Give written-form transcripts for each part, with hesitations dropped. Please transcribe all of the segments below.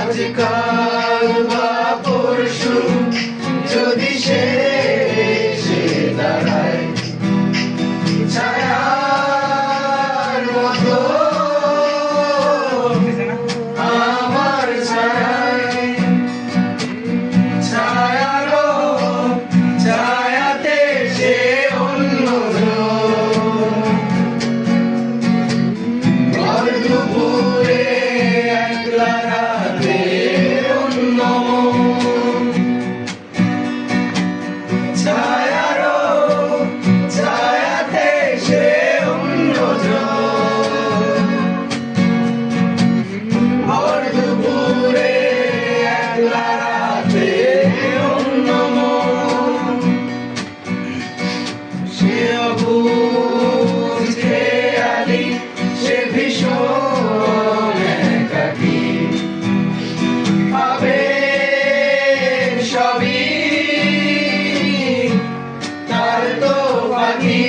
আজকাল বা পরশু যদি সে এসে দাঁড়ায় ছায়ার মতো আমার ছায়ায়, ছায়ারও ছায়াতে সে অন্যজন। ভর দুপুরে একলা রাতে অন্য মন, ছায়ারও ছায়াতে সে অন্যজন। ভর দুপুরে একলা রাতে অন্য মন, সে অবুঝ খেয়ালি, সে ভীষণ একাকী। আবেগ সবই তার তো বাকি,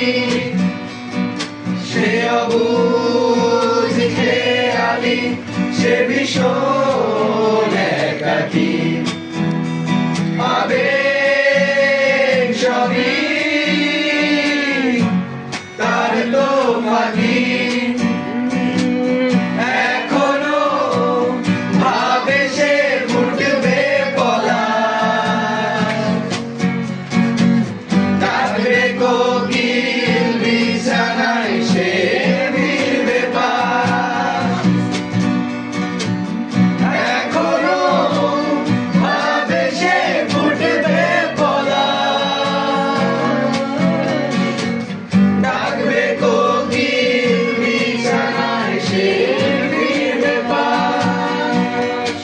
সে অবুঝ খেয়ালি, সে ভীষণ একাকী। আবেগ সবই তার তো বাকি, এখনো ভাবে সে ফুটবে পলাশ। ডাকবে কোকিল বিছানায়, সে ফিরবে পাশ। এখনো ভাবে সে ফুটবে পলাশ। ডাকবে কোকিল বিছানায়, সে ফিরবে পাশ।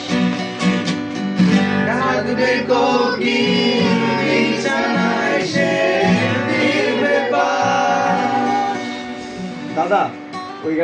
ডাকবে কোকিল বিছানায়, সে ফিরবে পাশ। দাদা ওই